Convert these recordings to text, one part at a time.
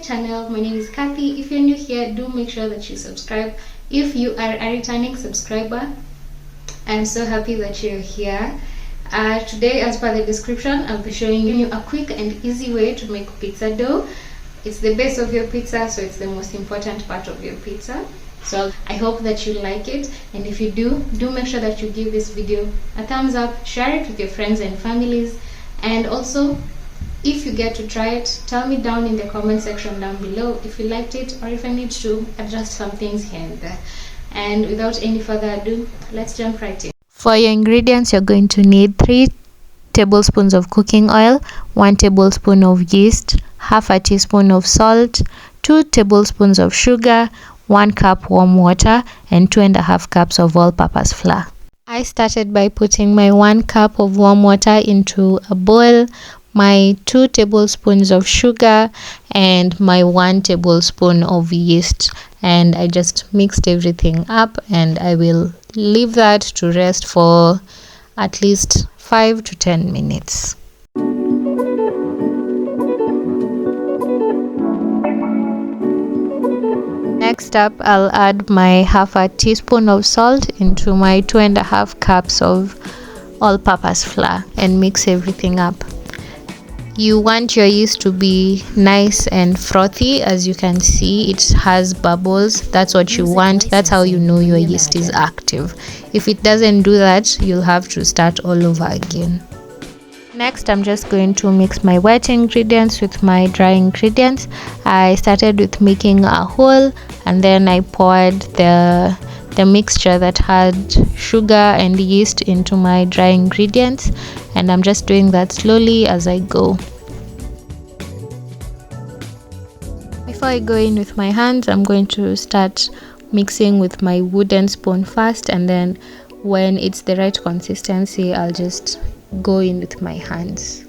channel. My name is Kathy. If you're new here, do make sure that you subscribe. If you are a returning subscriber, I'm so happy that you're here. Today, as per the description, I'll be showing you a quick and easy way to make pizza dough. It's the base of your pizza, so it's the most important part of your pizza. So I hope that you like it, and if you do make sure that you give this video a thumbs up, share it with your friends and families, and also if you get to try it, tell me down in the comment section down below if you liked it or if I need to adjust some things here and there. And without any further ado, let's jump right in. For your ingredients, you're going to need 3 tablespoons of cooking oil, 1 tablespoon of yeast, half a teaspoon of salt, 2 tablespoons of sugar, 1 cup warm water, and 2.5 cups of all-purpose flour. I started by putting my 1 cup of warm water into a bowl, my 2 tablespoons of sugar, and my 1 tablespoon of yeast, and I just mixed everything up, and I will leave that to rest for at least 5 to 10 minutes. Next up, I'll add my half a teaspoon of salt into my 2.5 cups of all-purpose flour and mix everything up. You want your yeast to be nice and frothy. As you can see, it has bubbles. That's what you want. That's how you know your yeast is active. If it doesn't do that, you'll have to start all over again. Next, I'm just going to mix my wet ingredients with my dry ingredients. I started with making a hole, and then I poured the mixture that had sugar and yeast into my dry ingredients, and I'm just doing that slowly as I go. Before I go in with my hands, I'm going to start mixing with my wooden spoon first, and then when it's the right consistency, I'll just go in with my hands.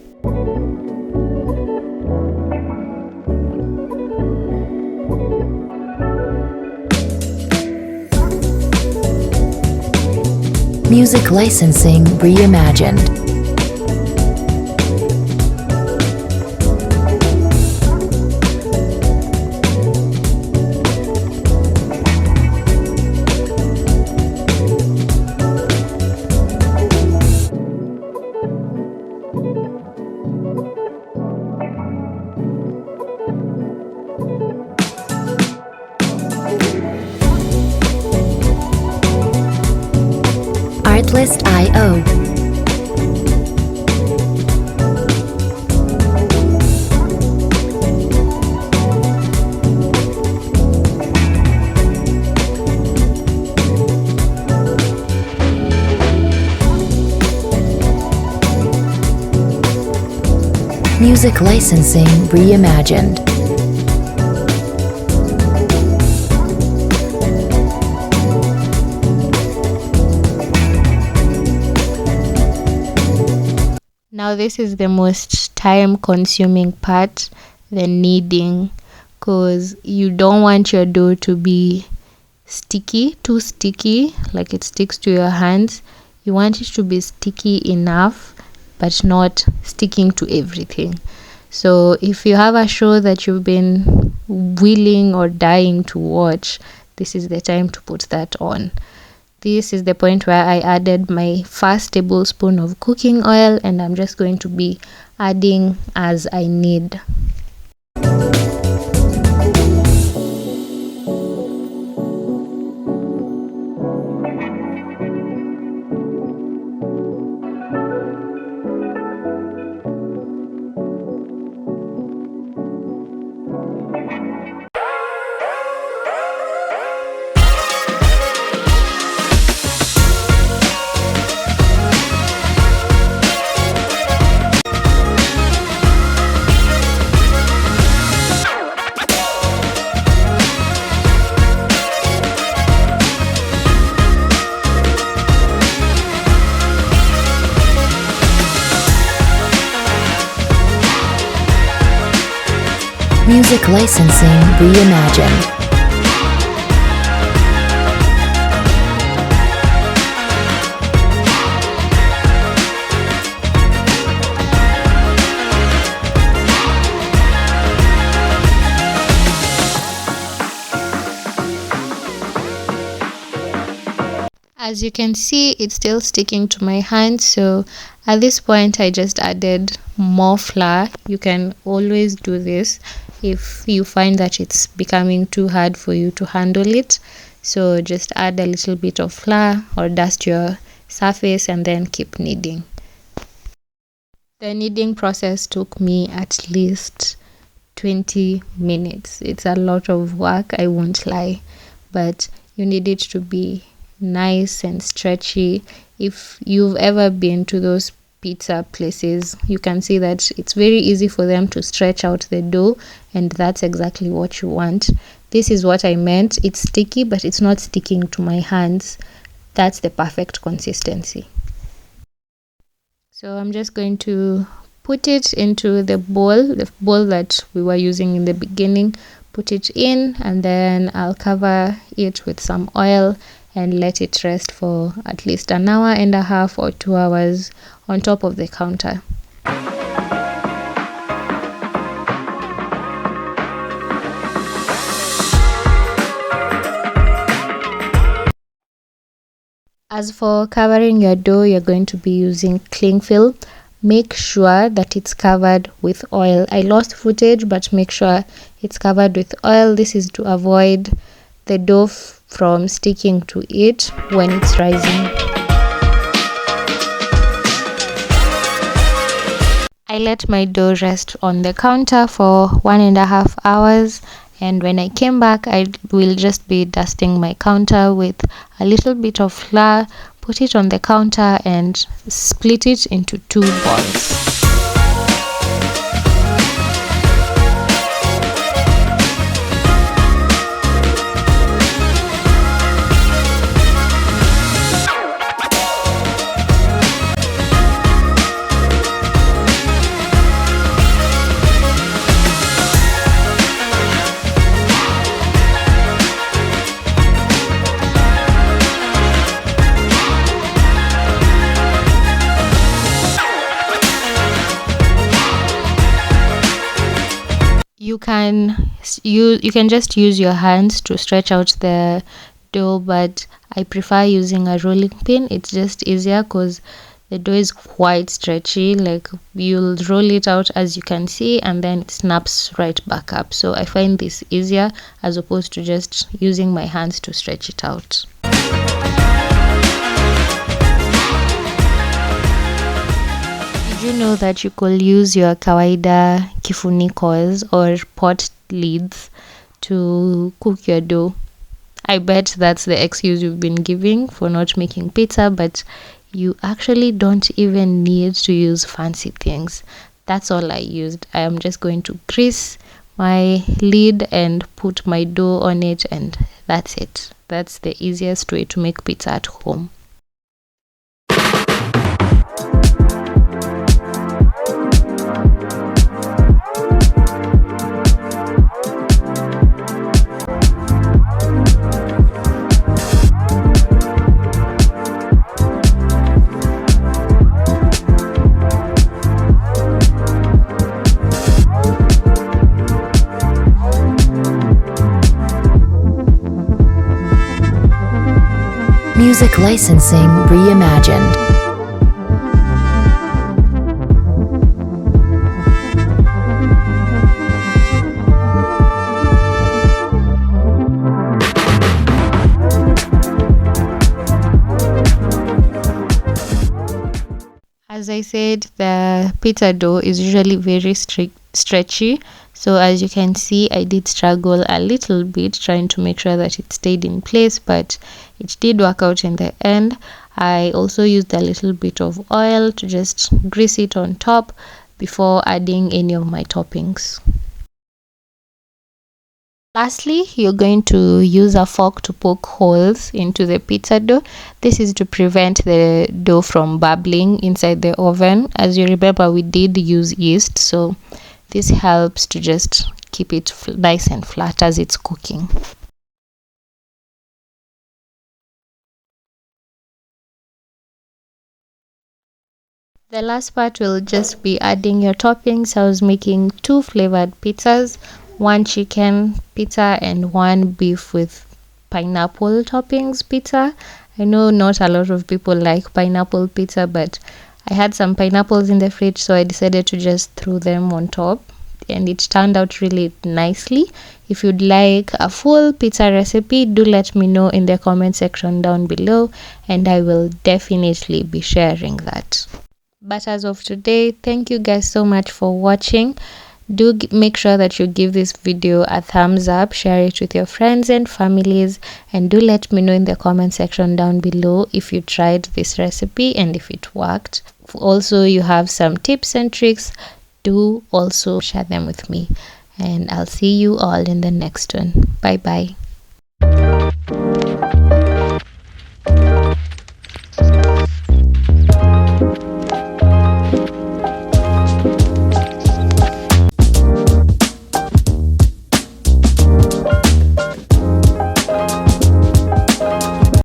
Music licensing reimagined. Artlist.io. Music licensing reimagined. Now this is the most time consuming part, the kneading, because you don't want your dough to be too sticky, like it sticks to your hands. You want it to be sticky enough but not sticking to everything. So if you have a show that you've been willing or dying to watch, this is the time to put that on. This is the point where I added my first tablespoon of cooking oil, and I'm just going to be adding as I need. Music licensing reimagined. As you can see, it's still sticking to my hand, so at this point I just added more flour. You can always do this if you find that it's becoming too hard for you to handle it. So just add a little bit of flour or dust your surface and then keep kneading. The kneading process took me at least 20 minutes. It's a lot of work, I won't lie, but you need it to be nice and stretchy. If you've ever been to those pizza places, you can see that it's very easy for them to stretch out the dough, and that's exactly what you want. This is what I meant. It's sticky, but it's not sticking to my hands. That's the perfect consistency. So I'm just going to put it into the bowl that we were using in the beginning. Put it in, and then I'll cover it with some oil and let it rest for at least an hour and a half or 2 hours on top of the counter. As for covering your dough, you're going to be using cling film. Make sure that it's covered with oil. I lost footage, but make sure it's covered with oil. This is to avoid the dough from sticking to it when it's rising. I let my dough rest on the counter for 1.5 hours, and when I came back, I will just be dusting my counter with a little bit of flour, put it on the counter and split it into 2 balls. You can just use your hands to stretch out the dough, but I prefer using a rolling pin. It's just easier because the dough is quite stretchy. Like, you'll roll it out as you can see, and then it snaps right back up. So I find this easier as opposed to just using my hands to stretch it out. Did you know that you could use your kawaida kifunikos or pot lids to cook your dough? I bet that's the excuse you've been giving for not making pizza, but you actually don't even need to use fancy things. That's all I used. I am just going to grease my lid and put my dough on it, and that's it. That's the easiest way to make pizza at home. Music licensing reimagined. As I said, the pizza dough is usually very stretchy. So as you can see, I did struggle a little bit trying to make sure that it stayed in place, but it did work out in the end. I also used a little bit of oil to just grease it on top before adding any of my toppings. Lastly, you're going to use a fork to poke holes into the pizza dough. This is to prevent the dough from bubbling inside the oven. As you remember, we did use yeast, so this helps to just keep it nice and flat as it's cooking. The last part will just be adding your toppings. I was making 2 flavored pizzas, 1 chicken pizza and 1 beef with pineapple toppings pizza. I know not a lot of people like pineapple pizza, but I had some pineapples in the fridge, so I decided to just throw them on top, and it turned out really nicely. If you'd like a full pizza recipe, do let me know in the comment section down below, and I will definitely be sharing that. But as of today, thank you guys so much for watching. Do make sure that you give this video a thumbs up, share it with your friends and families, and do let me know in the comment section down below if you tried this recipe and if it worked. Also, you have some tips and tricks, do also share them with me, and I'll see you all in the next one. Bye bye.